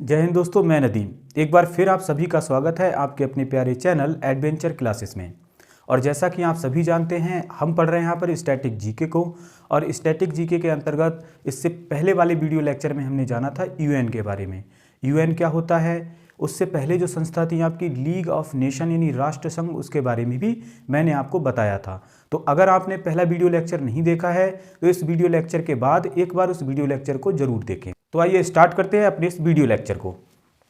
जय हिंद दोस्तों, मैं नदीम। एक बार फिर आप सभी का स्वागत है आपके अपने प्यारे चैनल एडवेंचर क्लासेस में। और जैसा कि आप सभी जानते हैं, हम पढ़ रहे हैं यहाँ पर स्टैटिक जीके को। और स्टैटिक जीके के अंतर्गत इससे पहले वाले वीडियो लेक्चर में हमने जाना था यूएन के बारे में। यूएन क्या होता है, उससे पहले जो संस्था थी आपकी लीग ऑफ नेशन यानी राष्ट्र संघ, उसके बारे में भी मैंने आपको बताया था। तो अगर आपने पहला वीडियो लेक्चर नहीं देखा है तो इस वीडियो लेक्चर के बाद एक बार उस वीडियो लेक्चर को जरूर देखें। तो आइए स्टार्ट करते हैं अपने इस वीडियो लेक्चर को।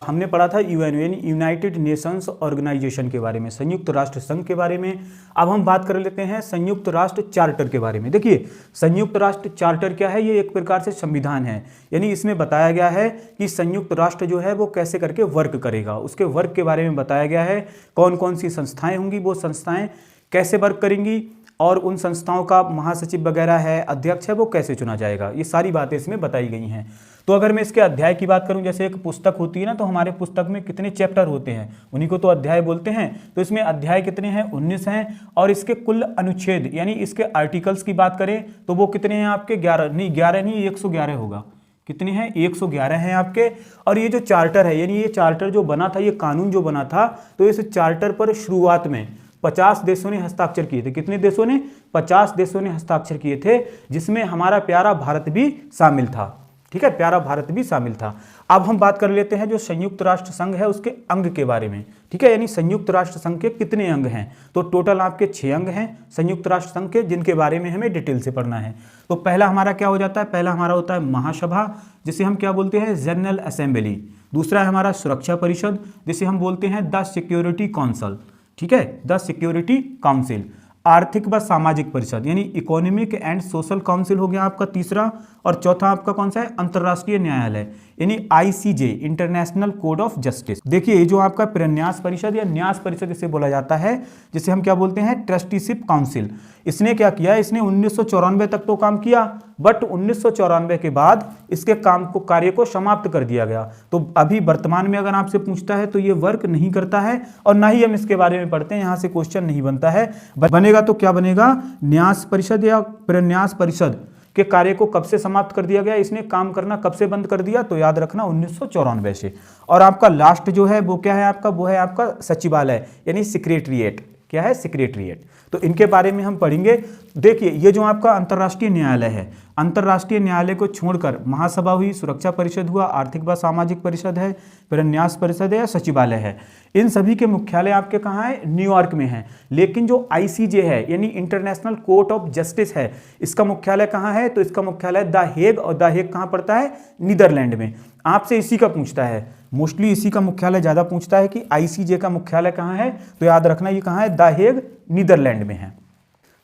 हमने पढ़ा था यूएन यानी यूनाइटेड नेशंस ऑर्गेनाइजेशन के बारे में, संयुक्त राष्ट्र संघ के बारे में। अब हम बात कर लेते हैं संयुक्त राष्ट्र चार्टर के बारे में। देखिए, संयुक्त राष्ट्र चार्टर क्या है, ये एक प्रकार से संविधान है। यानी इसमें बताया गया है कि संयुक्त राष्ट्र जो है वो कैसे करके वर्क करेगा, उसके वर्क के बारे में बताया गया है। कौन कौन सी संस्थाएं होंगी, वो संस्थाएं कैसे वर्क करेंगी, और उन संस्थाओं का महासचिव वगैरह है, अध्यक्ष है, वो कैसे चुना जाएगा, ये सारी बातें इसमें बताई गई हैं। तो अगर मैं इसके अध्याय की बात करूं, जैसे एक पुस्तक होती है ना, तो हमारे पुस्तक में कितने चैप्टर होते हैं, उन्हीं को तो अध्याय बोलते हैं। तो इसमें अध्याय कितने हैं, 19 हैं। और इसके कुल अनुच्छेद यानी इसके आर्टिकल्स की बात करें तो वो कितने हैं आपके, 11 नहीं 111 होगा। कितने हैं, 111 हैं आपके। और ये जो चार्टर है, यानी ये चार्टर जो बना था, ये कानून जो बना था, तो इस चार्टर पर शुरुआत में 50 देशों ने हस्ताक्षर किए थे। कितने देशों ने, 50 देशों ने हस्ताक्षर किए थे, जिसमें हमारा प्यारा भारत भी शामिल था। ठीक है, प्यारा भारत भी शामिल था। अब हम बात कर लेते हैं जो संयुक्त राष्ट्र संघ है उसके अंग के बारे में। ठीक है, यानी संयुक्त राष्ट्र संघ के कितने अंग हैं, तो टोटल आपके 6 अंग हैं संयुक्त राष्ट्र संघ के, जिनके बारे में हमें डिटेल से पढ़ना है। तो पहला हमारा क्या हो जाता है, पहला हमारा होता है महासभा, जिसे हम क्या बोलते हैं, जनरल असेंबली। दूसरा है हमारा सुरक्षा परिषद, जिसे हम बोलते हैं द सिक्योरिटी काउंसिल। ठीक है, द सिक्योरिटी काउंसिल। आर्थिक व सामाजिक परिषद यानी इकोनॉमिक एंड सोशल काउंसिल हो गया आपका तीसरा। और चौथा आपका कौन सा है, अंतर्राष्ट्रीय न्यायालय यानी ICJ, international code of justice. देखिए, ये जो आपका प्रन्यास परिषद या न्यास परिषद इसे बोला जाता है, जिसे हम क्या बोलते हैं, ट्रस्टीशिप काउंसिल। इसने क्या किया, इसने 1994 तक तो काम किया, बट 1994 के बाद इसके कार्य को समाप्त कर दिया गया। तो अभी वर्तमान में अगर आपसे पूछता है तो ये वर्क नहीं करता है, और ना ही हम इसके बारे में पढ़ते हैं, यहाँ से क्वेश्चन नहीं बनता है। बनेगा तो क्या बनेगा, न्यास परिषद या प्रन्यास परिषद के कार्य को कब से समाप्त कर दिया गया, इसने काम करना कब से बंद कर दिया, तो याद रखना 1994 से। और आपका लास्ट जो है वो क्या है आपका, वो है आपका सचिवालय यानी सेक्रेटरीट। क्या है, सेक्रेटरीट। तो इनके बारे में हम पढ़ेंगे। देखिए, ये जो आपका अंतर्राष्ट्रीय न्यायालय है, अंतर्राष्ट्रीय न्यायालय को छोड़कर महासभा हुई, सुरक्षा परिषद हुआ, आर्थिक व सामाजिक परिषद है, प्रन्यास परिषद है या सचिवालय है, इन सभी के मुख्यालय आपके कहाँ है, न्यूयॉर्क में है। लेकिन जो आईसीजे है यानी इंटरनेशनल कोर्ट ऑफ जस्टिस है, इसका मुख्यालय कहाँ है, तो इसका मुख्यालय द हेग। और द हेग कहाँ पड़ता है, नीदरलैंड में। आपसे इसी का पूछता है, मोस्टली इसी का मुख्यालय ज्यादा पूछता है कि आईसीजे का मुख्यालय कहाँ है, तो याद रखना ये कहाँ है, द हेग, नीदरलैंड में है।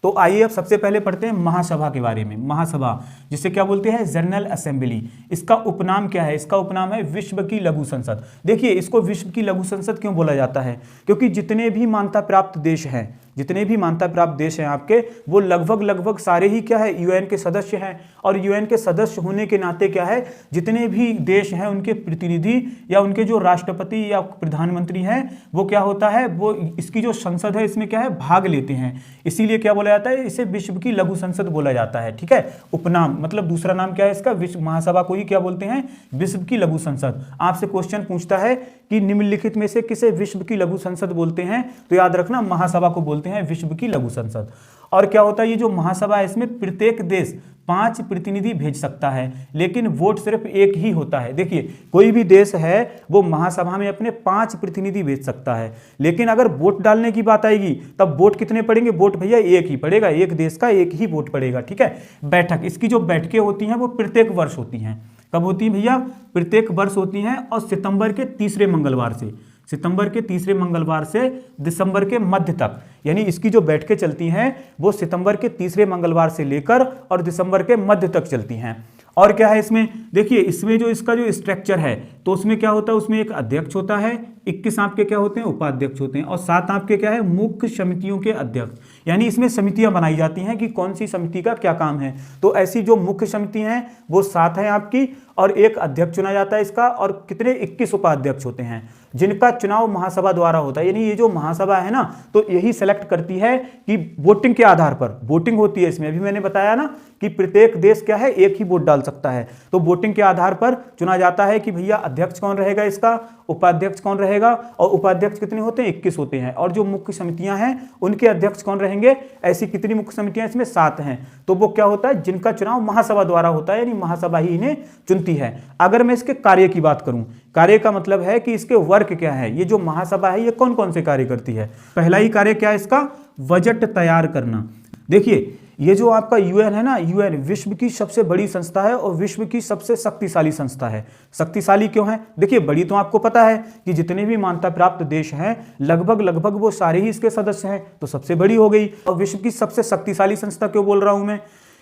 तो आइए अब सबसे पहले पढ़ते हैं महासभा के बारे में। महासभा जिसे क्या बोलते हैं, जनरल असेंबली। इसका उपनाम क्या है, इसका उपनाम है विश्व की लघु संसद। देखिए, इसको विश्व की लघु संसद क्यों बोला जाता है, क्योंकि जितने भी मान्यता प्राप्त देश हैं, जितने भी मान्यता प्राप्त देश हैं आपके, वो लगभग सारे ही क्या है, यूएन के सदस्य हैं। और यूएन के सदस्य होने के नाते क्या है, जितने भी देश हैं उनके प्रतिनिधि या उनके जो राष्ट्रपति या प्रधानमंत्री हैं, वो क्या होता है, वो इसकी जो संसद है इसमें क्या है, भाग लेते हैं। इसीलिए क्या बोला जाता है, इसे विश्व की लघु संसद बोला जाता है। ठीक है, उपनाम मतलब दूसरा नाम क्या है इसका, विश्व महासभा को ही क्या बोलते हैं, विश्व की लघु संसद। आपसे क्वेश्चन पूछता है कि निम्नलिखित में से किसे विश्व की लघु संसद बोलते हैं, तो याद रखना महासभा को बोलते हैं विश्व की लघु संसद। और क्या होता है, ये जो महासभा है इसमें प्रत्येक देश 5 प्रतिनिधि भेज सकता है, लेकिन वोट सिर्फ एक ही होता है। देखिए, कोई भी देश है वो महासभा में अपने 5 प्रतिनिधि भेज सकता है, लेकिन अगर वोट डालने की बात आएगी तब वोट कितने पड़ेंगे, वोट भैया एक ही पड़ेगा, एक देश का एक ही वोट पड़ेगा। ठीक है, बैठक, इसकी जो बैठकें होती हैं वो प्रत्येक वर्ष होती हैं। कब होती हैं भैया, प्रत्येक वर्ष होती हैं। और सितंबर के तीसरे मंगलवार से, सितंबर के तीसरे मंगलवार से दिसंबर के मध्य तक, यानी इसकी जो बैठकें चलती हैं वो सितंबर के तीसरे मंगलवार से लेकर और दिसंबर के मध्य तक चलती हैं। और क्या है इसमें, देखिए इसमें जो इसका जो स्ट्रक्चर है, तो उसमें क्या होता है, उसमें एक अध्यक्ष होता है, 21 आपके क्या होते हैं, उपाध्यक्ष होते हैं, और 7 आपके क्या है, मुख्य समितियों के अध्यक्ष। यानी इसमें समितियां बनाई जाती हैं कि कौन सी समिति का क्या काम है। तो ऐसी जो मुख्य समिति हैं वो 7 हैं आपकी, और एक अध्यक्ष चुना जाता है इसका, और कितने, 21 उपाध्यक्ष होते हैं। जिनका चुनाव महासभा द्वारा होता है। यानी ये जो महासभा है ना, तो यही सेलेक्ट करती है कि वोटिंग के आधार पर, वोटिंग होती है इसमें, अभी मैंने बताया ना कि प्रत्येक देश क्या है, एक ही वोट डाल सकता है, तो वोटिंग के आधार पर चुना जाता है कि भैया अध्यक्ष कौन रहेगा इसका, उपाध्यक्ष कौन रहेगा, और उपाध्यक्ष कितने होते हैं, 21 होते हैं, और जो मुख्य समितियां हैं उनके अध्यक्ष कौन रहेंगे, ऐसी कितनी मुख्य समितियां, इसमें 7 हैं। तो वो क्या होता है, जिनका चुनाव महासभा द्वारा होता है, यानी महासभा ही इन्हें चुनती है। अगर मैं इसके कार्य की बात करूं, कार्य का मतलब है कि इसके वर्क क्या है, ये जो महासभा है ये कौन कौन से कार्य करती है। पहला ही कार्य क्या है इसका, बजट तैयार करना। देखिए ये जो आपका यूएन है ना, यूएन विश्व की सबसे बड़ी संस्था है और विश्व की सबसे शक्तिशाली संस्था है। शक्तिशाली क्यों है, देखिए बड़ी तो आपको पता है कि जितने भी मान्यता प्राप्त देश हैं लगभग वो सारे ही इसके सदस्य हैं, तो सबसे बड़ी हो गई। और विश्व की सबसे शक्तिशाली संस्था क्यों बोल रहा हूं मैं,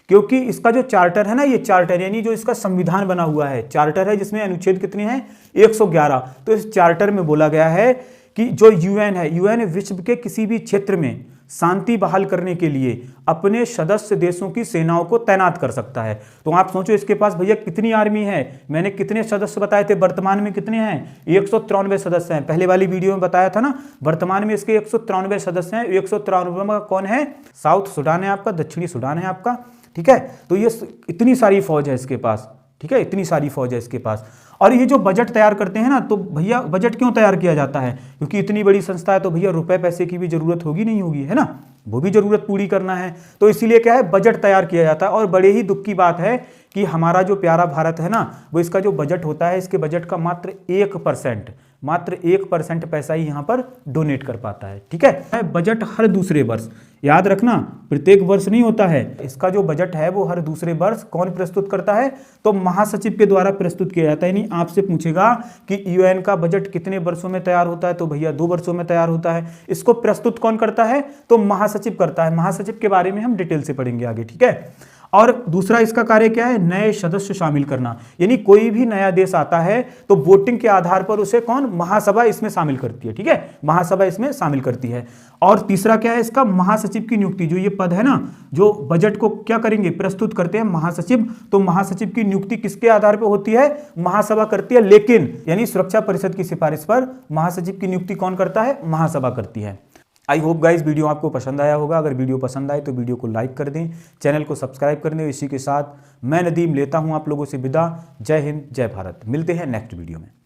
क्योंकि इसका जो चार्टर है ना, ये चार्टर यानी जो इसका संविधान बना हुआ है, चार्टर है जिसमें अनुच्छेद कितने हैं, 111। तो इस चार्टर में बोला गया है कि जो यूएन है, यूएन विश्व के किसी भी क्षेत्र में शांति बहाल करने के लिए अपने सदस्य देशों की सेनाओं को तैनात कर सकता है। तो आप सोचो इसके पास भैया कितनी आर्मी है, मैंने कितने सदस्य बताए थे, वर्तमान में कितने हैं, 193 सदस्य हैं। पहले वाली वीडियो में बताया था ना, वर्तमान में इसके 193 सदस्य हैं। 193 में कौन है, साउथ सुडान है आपका, दक्षिणी सुडान है आपका, ठीक है। तो ये इतनी सारी फौज है इसके पास, ठीक है, इतनी सारी फौज है इसके पास। और ये जो बजट तैयार करते हैं ना, तो भैया बजट क्यों तैयार किया जाता है, क्योंकि इतनी बड़ी संस्था है तो भैया रुपए पैसे की भी जरूरत होगी नहीं होगी, है ना, वो भी जरूरत पूरी करना है, तो इसीलिए क्या है, बजट तैयार किया जाता है। और बड़े ही दुख की बात है कि हमारा जो प्यारा भारत है ना, वो इसका जो बजट होता है, इसके बजट का मात्र 1% पैसा ही यहाँ पर डोनेट कर पाता है, ठीक है। बजट हर दूसरे वर्ष, याद रखना प्रत्येक वर्ष नहीं होता है, इसका जो बजट है वो हर दूसरे वर्ष कौन प्रस्तुत करता है, तो महासचिव के द्वारा प्रस्तुत किया जाता है। यानी आपसे पूछेगा कि यूएन का बजट कितने वर्षों में तैयार होता है, तो भैया 2 वर्षों में तैयार होता है। इसको प्रस्तुत कौन करता है, तो महासचिव करता है। महासचिव के बारे में हम डिटेल से पढ़ेंगे आगे, ठीक है। और दूसरा इसका कार्य क्या है, नए सदस्य शामिल करना। यानी कोई भी नया देश आता है तो वोटिंग के आधार पर उसे कौन, महासभा इसमें शामिल करती है, ठीक है, महासभा इसमें शामिल करती है। और तीसरा क्या है इसका, महासचिव की नियुक्ति। जो ये पद है ना, जो बजट को क्या करेंगे, प्रस्तुत करते हैं महासचिव, तो महासचिव की नियुक्ति किसके आधार पर होती है, महासभा करती है। लेकिन यानी सुरक्षा परिषद की सिफारिश पर महासचिव की नियुक्ति कौन करता है, महासभा करती है। आई होप गाइस वीडियो आपको पसंद आया होगा। अगर वीडियो पसंद आए तो वीडियो को लाइक कर दें, चैनल को सब्सक्राइब कर दें। इसी के साथ मैं नदीम लेता हूं आप लोगों से विदा। जय हिंद, जय भारत। मिलते हैं नेक्स्ट वीडियो में।